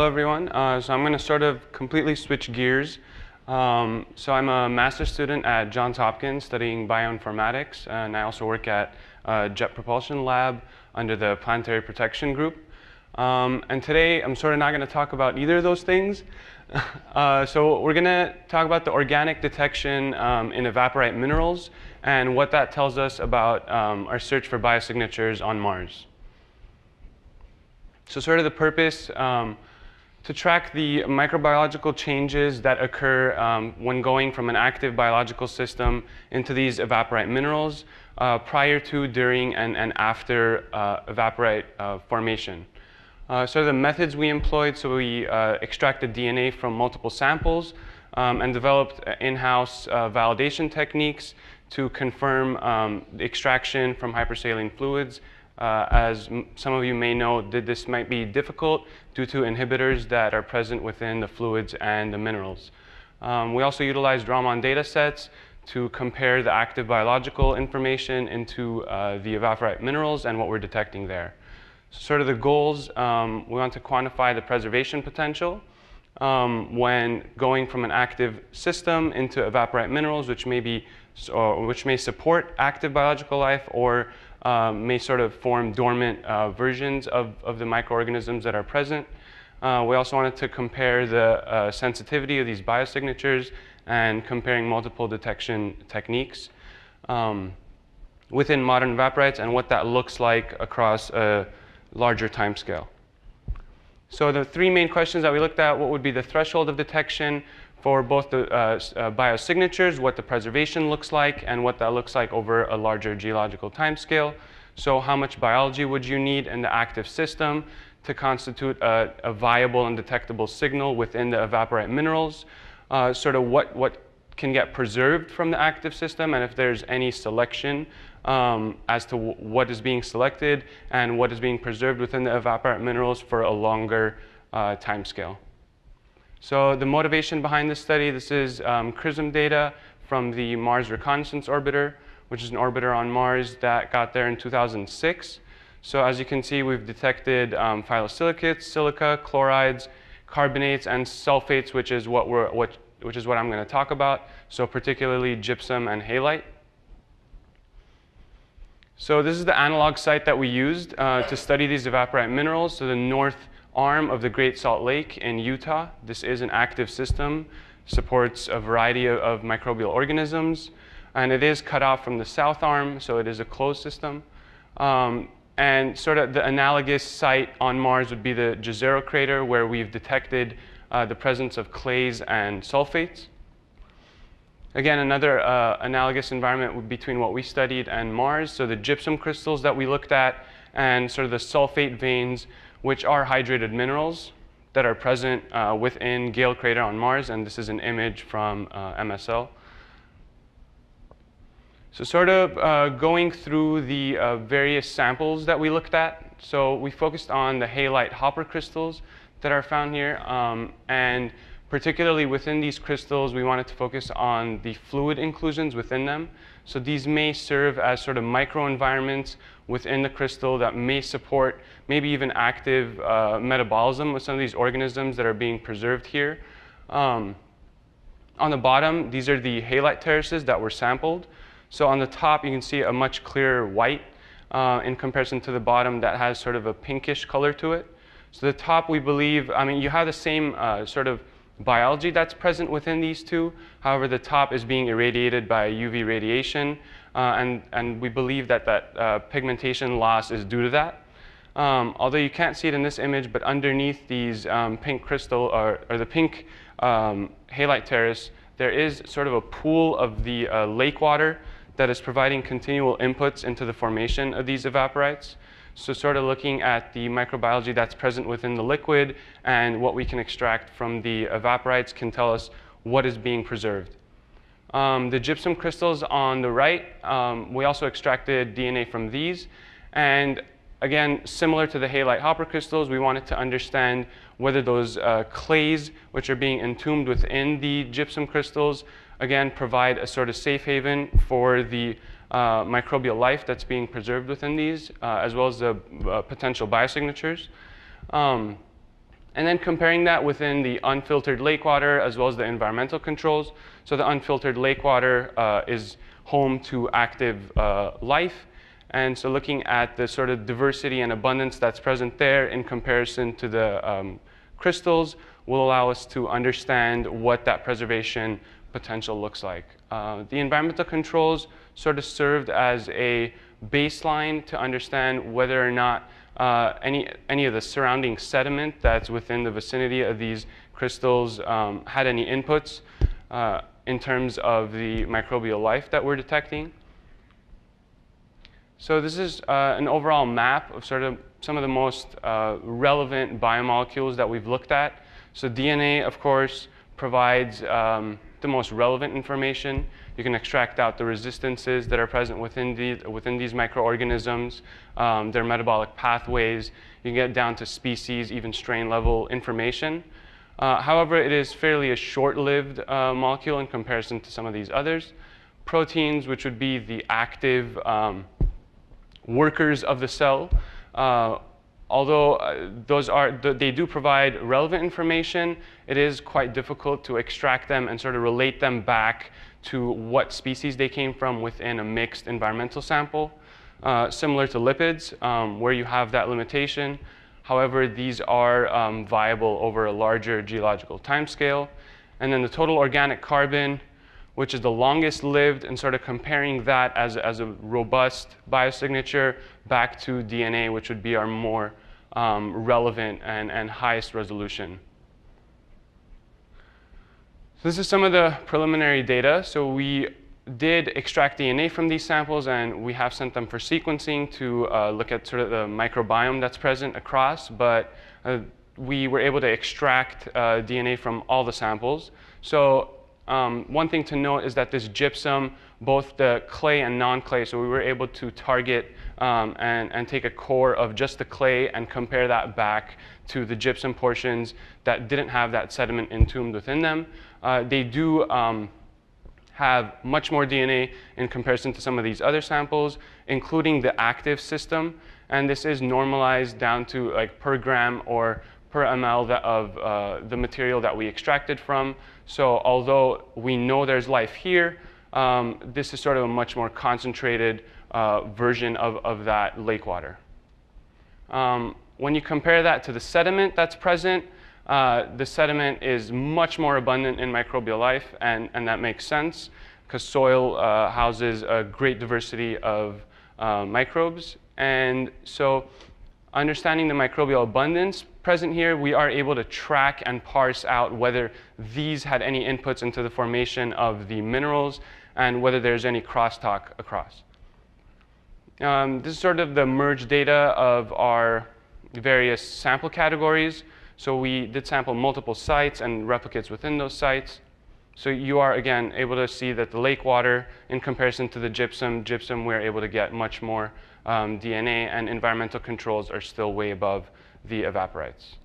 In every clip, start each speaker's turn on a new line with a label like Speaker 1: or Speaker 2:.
Speaker 1: everyone. So I'm going to sort of completely switch gears. So I'm a master's student at Johns Hopkins studying bioinformatics, and I also work at Jet Propulsion Lab under the Planetary Protection Group. And today I'm sort of not going to talk about either of those things. So we're going to talk about the organic detection in evaporite minerals and what that tells us about our search for biosignatures on Mars. So sort of the purpose, to track the microbiological changes that occur when going from an active biological system into these evaporite minerals prior to, during, and after evaporite formation. So the methods we employed, so we extracted DNA from multiple samples and developed in-house validation techniques to confirm the extraction from hypersaline fluids. As some of you may know, this might be difficult due to inhibitors that are present within the fluids and the minerals. We also utilized Raman data sets to compare the active biological information into the evaporite minerals and what we're detecting there. So sort of the goals, we want to quantify the preservation potential when going from an active system into evaporite minerals, which may support active biological life or may sort of form dormant versions of the microorganisms that are present. We also wanted to compare the sensitivity of these biosignatures and comparing multiple detection techniques within modern evaporites and what that looks like across a larger time scale. So the three main questions that we looked at: what would be the threshold of detection for both the biosignatures, what the preservation looks like, and what that looks like over a larger geological timescale. So how much biology would you need in the active system to constitute a viable and detectable signal within the evaporite minerals? Sort of what can get preserved from the active system, and if there's any selection as to what is being selected and what is being preserved within the evaporite minerals for a longer timescale. So the motivation behind this study, this is CRISM data from the Mars Reconnaissance orbiter, which is an orbiter on Mars that got there in 2006. So as you can see, we've detected phyllosilicates, silica, chlorides, carbonates, and sulfates, which is what I'm going to talk about. So particularly gypsum and halite. So this is the analog site that we used to study these evaporite minerals. So the north arm of the Great Salt Lake in Utah. This is an active system, supports a variety of microbial organisms, and it is cut off from the south arm, so it is a closed system. And sort of the analogous site on Mars would be the Jezero crater, where we've detected the presence of clays and sulfates. Again, another analogous environment between what we studied and Mars. So the gypsum crystals that we looked at and sort of the sulfate veins, which are hydrated minerals that are present within Gale crater on Mars. And this is an image from MSL. So sort of going through the various samples that we looked at. So we focused on the halite hopper crystals that are found here. And particularly within these crystals, we wanted to focus on the fluid inclusions within them. So these may serve as sort of microenvironments within the crystal that may support maybe even active metabolism with some of these organisms that are being preserved here. On the bottom, these are the halite terraces that were sampled. So on the top, you can see a much clearer white in comparison to the bottom that has sort of a pinkish color to it. So the top, we believe, I mean, you have the same sort of biology that's present within these two. However, the top is being irradiated by UV radiation, and we believe that pigmentation loss is due to that. Although you can't see it in this image, but underneath these pink crystal or the pink halite terrace, there is sort of a pool of the lake water that is providing continual inputs into the formation of these evaporites. So sort of looking at the microbiology that's present within the liquid and what we can extract from the evaporites can tell us what is being preserved. The gypsum crystals on the right, we also extracted DNA from these. And again, similar to the halite hopper crystals, we wanted to understand whether those clays, which are being entombed within the gypsum crystals, again, provide a sort of safe haven for the microbial life that's being preserved within these, as well as the potential biosignatures. And then comparing that within the unfiltered lake water as well as the environmental controls. So the unfiltered lake water is home to active life. And so looking at the sort of diversity and abundance that's present there in comparison to the crystals will allow us to understand what that preservation potential looks like. The environmental controls sort of served as a baseline to understand whether or not any of the surrounding sediment that's within the vicinity of these crystals had any inputs in terms of the microbial life that we're detecting. So this is an overall map of sort of some of the most relevant biomolecules that we've looked at. So DNA, of course, provides the most relevant information. You can extract out the resistances that are present within these microorganisms, their metabolic pathways. You can get down to species, even strain level information. However, it is fairly a short-lived molecule in comparison to some of these others. Proteins, which would be the active workers of the cell, although they do provide relevant information, it is quite difficult to extract them and sort of relate them back to what species they came from within a mixed environmental sample. Similar to lipids, where you have that limitation. However, these are viable over a larger geological timescale. And then the total organic carbon, which is the longest lived, and sort of comparing that as a robust biosignature back to DNA, which would be our more relevant and highest resolution. So this is some of the preliminary data. So we did extract DNA from these samples, and we have sent them for sequencing to look at sort of the microbiome that's present across. But we were able to extract DNA from all the samples. So one thing to note is that this gypsum, both the clay and non-clay, so we were able to target and take a core of just the clay and compare that back to the gypsum portions that didn't have that sediment entombed within them. They do have much more DNA in comparison to some of these other samples, including the active system. And this is normalized down to like per gram or per ml of the material that we extracted from. So although we know there's life here, this is sort of a much more concentrated version of that lake water. When you compare that to the sediment that's present, the sediment is much more abundant in microbial life, and that makes sense because soil houses a great diversity of microbes. And so understanding the microbial abundance present here, we are able to track and parse out whether these had any inputs into the formation of the minerals and whether there's any crosstalk across. This is sort of the merged data of our various sample categories. So we did sample multiple sites and replicates within those sites. So you are, again, able to see that the lake water, in comparison to the gypsum, we're able to get much more DNA, and environmental controls are still way above the evaporites.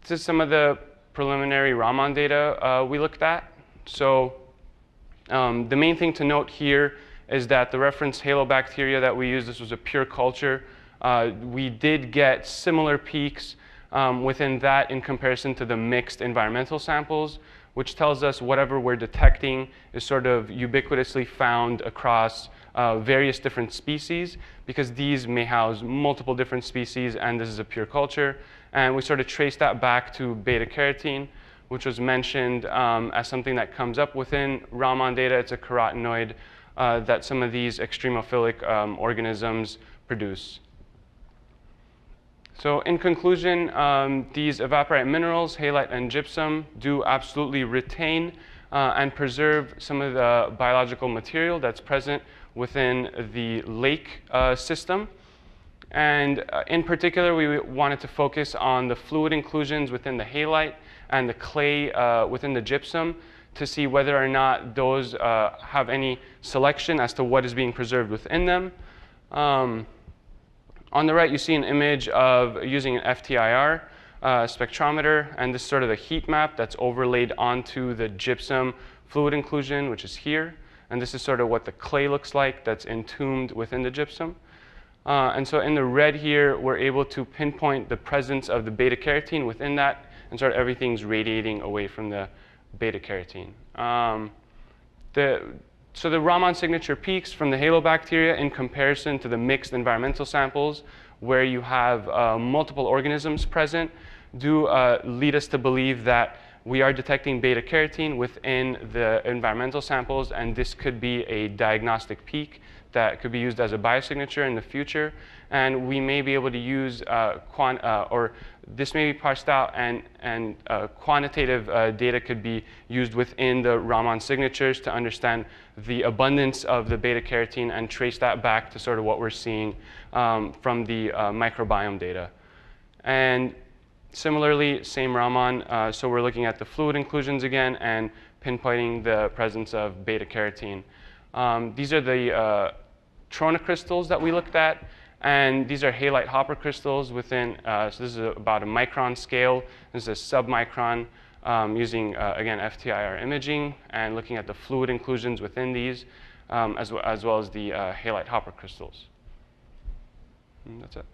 Speaker 1: This is some of the preliminary Raman data we looked at. So the main thing to note here is that the reference halobacteria that we used, this was a pure culture. We did get similar peaks within that in comparison to the mixed environmental samples, which tells us whatever we're detecting is sort of ubiquitously found across various different species, because these may house multiple different species, and this is a pure culture. And we sort of trace that back to beta-carotene, which was mentioned as something that comes up within Raman data. It's a carotenoid that some of these extremophilic organisms produce. So in conclusion, these evaporite minerals, halite and gypsum, do absolutely retain and preserve some of the biological material that's present within the lake system. And in particular, we wanted to focus on the fluid inclusions within the halite and the clay within the gypsum to see whether or not those have any selection as to what is being preserved within them. On the right, you see an image of using an Ftir spectrometer, and this is sort of the heat map that's overlaid onto the gypsum fluid inclusion, which is here. And this is sort of what the clay looks like that's entombed within the gypsum. And so in the red here, we're able to pinpoint the presence of the beta carotene within that, and sort of everything's radiating away from the beta carotene. So the Raman signature peaks from the halobacteria in comparison to the mixed environmental samples, where you have multiple organisms present, do lead us to believe that we are detecting beta carotene within the environmental samples, and this could be a diagnostic peak that could be used as a biosignature in the future. And we may be able to use, or this may be parsed out, and quantitative data could be used within the Raman signatures to understand the abundance of the beta carotene and trace that back to sort of what we're seeing from the microbiome data. And similarly, same Raman, so we're looking at the fluid inclusions again and pinpointing the presence of beta carotene. These are the trona crystals that we looked at, and these are halite hopper crystals within, so this is about a micron scale. This is a submicron using, again, FTIR imaging and looking at the fluid inclusions within these, as well as the halite hopper crystals. And that's it.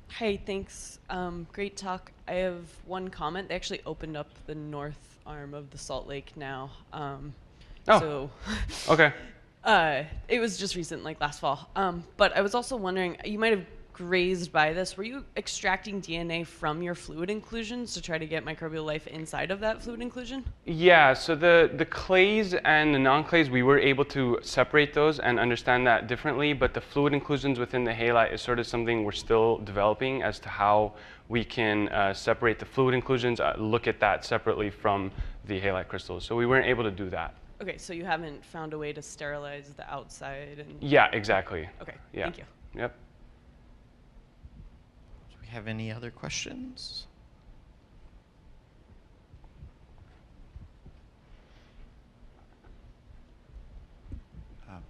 Speaker 2: Hey, thanks. Great talk. I have one comment. They actually opened up the north arm of the Salt Lake now. So
Speaker 1: Okay.
Speaker 2: It was just recent, like last fall. But I was also wondering, you might have grazed by this. Were you extracting DNA from your fluid inclusions to try to get microbial life inside of that fluid inclusion?
Speaker 1: Yeah, so the clays and the non-clays, we were able to separate those and understand that differently, but the fluid inclusions within the halite is sort of something we're still developing as to how we can separate the fluid inclusions, look at that separately from the halite crystals. So we weren't able to do that.
Speaker 2: Okay, so you haven't found a way to sterilize the outside? And
Speaker 1: Yeah, exactly.
Speaker 2: Okay,
Speaker 1: Yeah.
Speaker 2: Thank you.
Speaker 1: Yep.
Speaker 3: Do we have any other questions?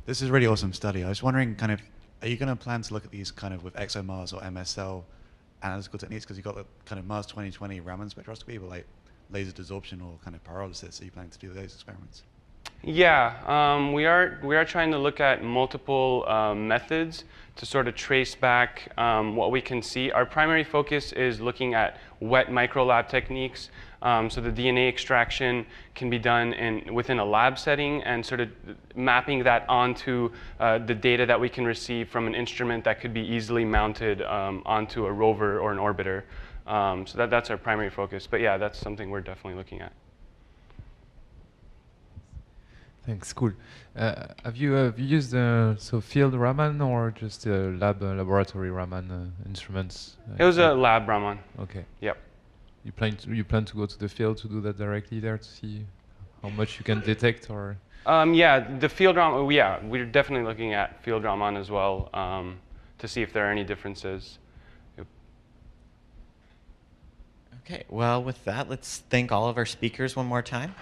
Speaker 4: This is a really awesome study. I was wondering, kind of, are you going to plan to look at these kind of with ExoMars or MSL analytical techniques? Because you've got the kind of Mars 2020 Raman spectroscopy with like laser desorption or kind of pyrolysis. Are you planning to do those experiments?
Speaker 1: Yeah, we are trying to look at multiple methods to sort of trace back what we can see. Our primary focus is looking at wet microlab techniques. So the DNA extraction can be done within a lab setting, and sort of mapping that onto the data that we can receive from an instrument that could be easily mounted onto a rover or an orbiter. So that's our primary focus. But yeah, that's something we're definitely looking at.
Speaker 5: Thanks, cool. Have you used field Raman or just laboratory Raman instruments?
Speaker 1: It was a lab Raman.
Speaker 5: Okay.
Speaker 1: Yep.
Speaker 5: You plan to go to the field to do that directly there to see how much you can detect, or?
Speaker 1: Yeah, the field Raman. Yeah, we're definitely looking at field Raman as well to see if there are any differences. Yep.
Speaker 3: Okay, well, with that, let's thank all of our speakers one more time.